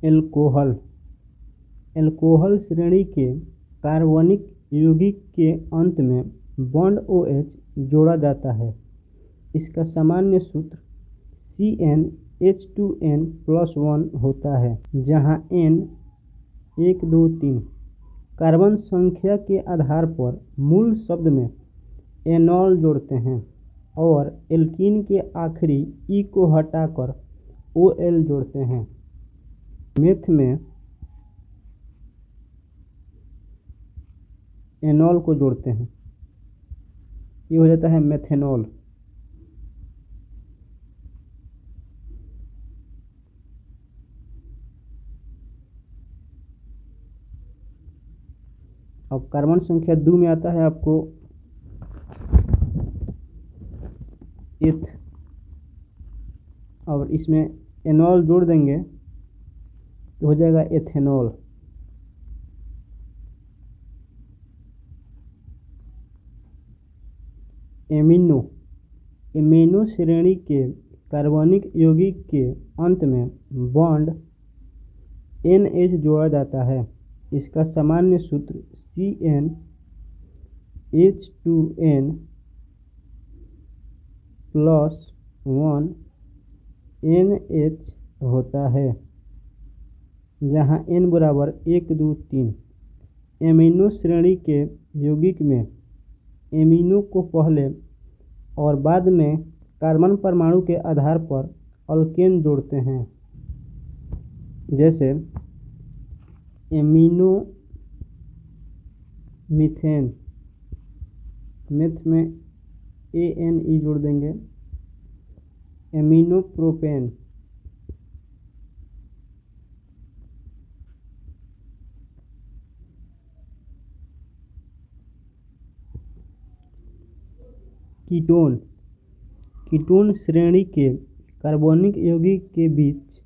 Alcohol. Alcohol श्रेणी के कार्बनिक यौगिक के अंत में बॉन्ड OH जोड़ा जाता है। इसका सामान्य सूत्र CnH2n+1 होता है, जहाँ n 1 2 3 कार्बन संख्या के आधार पर मूल शब्द में एनॉल जोड़ते हैं और एल्कीन के आखिरी ई को हटाकर OL जोड़ते हैं। मेथ में एनॉल को जोड़ते हैं, ये हो जाता है मेथेनॉल। अब कार्बन संख्या 2 में आता है आपको एथ, और इसमें एनॉल जोड़ देंगे तो हो जाएगा एथेनॉल। एमिनो श्रेणी के कार्बनिक यौगिक के अंत में बॉन्ड NH जोड़ा जाता है। इसका सामान्य सूत्र CnH2n+1 NH होता है, जहाँ n बराबर 1 2 3। एमिनो श्रेणी के यौगिक में एमिनो को पहले और बाद में कार्बन परमाणु के आधार पर अल्केन जोड़ते हैं, जैसे एमिनो मीथेन। मेथ में ANE जोड़ देंगे। एमिनो प्रोपेन, कीटोन श्रेणी के कार्बनिक यौगिक के बीच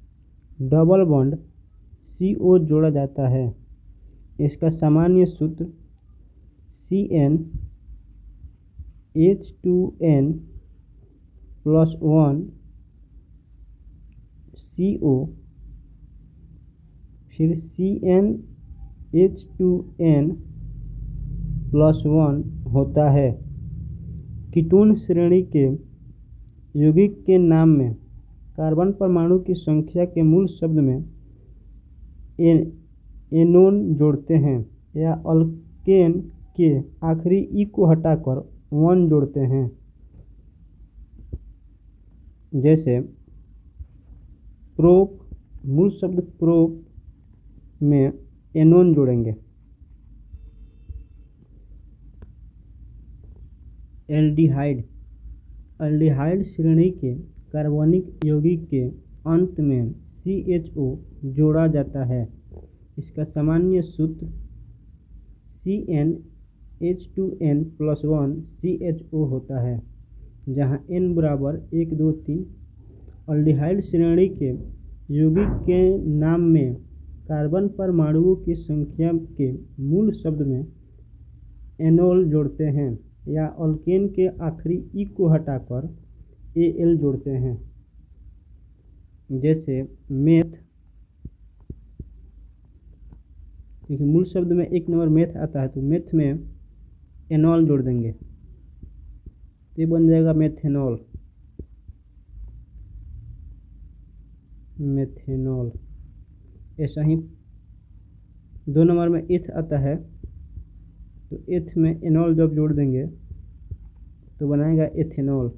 डबल बॉन्ड CO जोड़ा जाता है। इसका सामान्य सूत्र CnH2n+1 CO फिर CnH2n+1 होता है। कीटोन श्रेणी के यौगिक के नाम में कार्बन परमाणु की संख्या के मूल शब्द में एनोन जोड़ते हैं या अल्केन के आखिरी ई को हटाकर 1 जोड़ते हैं, जैसे प्रोप। मूल शब्द प्रोप में एनोन जोड़ेंगे। एल्डिहाइड श्रेणी के कार्बनिक यौगिक के अंत में CHO जोड़ा जाता है। इसका सामान्य सूत्र CnH2n+1 CHO होता है, जहाँ n बराबर 1 2 3। एल्डिहाइड श्रेणी के यौगिक के नाम में कार्बन परमाणुओं की संख्या के मूल शब्द में एनॉल जोड़ते हैं या अल्केन के आखिरी ई को हटाकर AL जोड़ते हैं, जैसे मेथ। क्योंकि मूल शब्द में 1 नंबर मेथ आता है, तो मेथ में एनॉल जोड़ देंगे तो ये बन जाएगा मेथेनॉल। ऐसा ही 2 नंबर में एथ आता है, तो एथ में एनॉल जब जोड़ देंगे तो बनाएगा एथेनॉल।